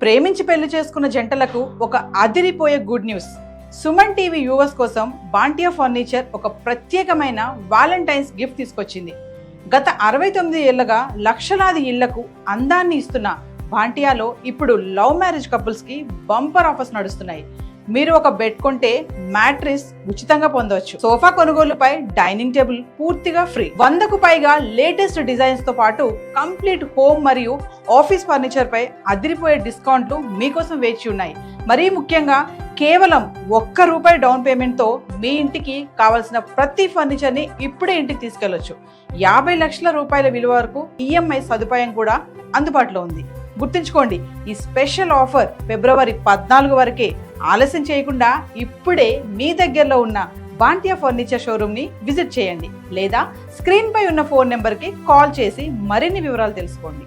ప్రేమించి పెళ్లి చేసుకున్న జంటలకు ఒక అదిరిపోయే good news. Suman TV viewers కోసం బాంటియా ఫర్నిచర్ ఒక ప్రత్యేకమైన వాలంటైన్స్ గిఫ్ట్ తీసుకొచ్చింది. గత 69 ఏళ్లుగా లక్షలాది ఇళ్లకు అందాన్ని ఇస్తున్న బాంటియాలో ఇప్పుడు లవ్ మ్యారేజ్ కపుల్స్ కి బంపర్ ఆఫర్స్ నడుస్తున్నాయి. మీరు ఒక బెడ్ కొంటే మ్యాట్రిస్ ఉచితంగా పొందవచ్చు. సోఫా కొనుగోలుపై డైనింగ్ టేబుల్ పూర్తిగా ఫ్రీ. 100కు పైగా లేటెస్ట్ డిజైన్స్ తో పాటు కంప్లీట్ హోమ్ మరియు ఆఫీస్ ఫర్నిచర్ పై అదిరిపోయే డిస్కౌంట్లు మీకోసం వేచి ఉన్నాయి. మరీ ముఖ్యంగా కేవలం ₹1 డౌన్ పేమెంట్ తో మీ ఇంటికి కావాల్సిన ప్రతి ఫర్నిచర్ ని ఇప్పుడే ఇంటికి తీసుకెళ్లొచ్చు. 50 లక్షల రూపాయల విలువ వరకు ఈఎంఐ సదుపాయం కూడా అందుబాటులో ఉంది. గుర్తుంచుకోండి, ఈ స్పెషల్ ఆఫర్ ఫిబ్రవరి 14 వరకే. ఆలస్యం చేయకుండా ఇప్పుడే మీ దగ్గరలో ఉన్న బాంటియా ఫర్నిచర్ షోరూమ్ ని విజిట్ చేయండి లేదా స్క్రీన్ పై ఉన్న ఫోన్ నెంబర్ కి కాల్ చేసి మరిన్ని వివరాలు తెలుసుకోండి.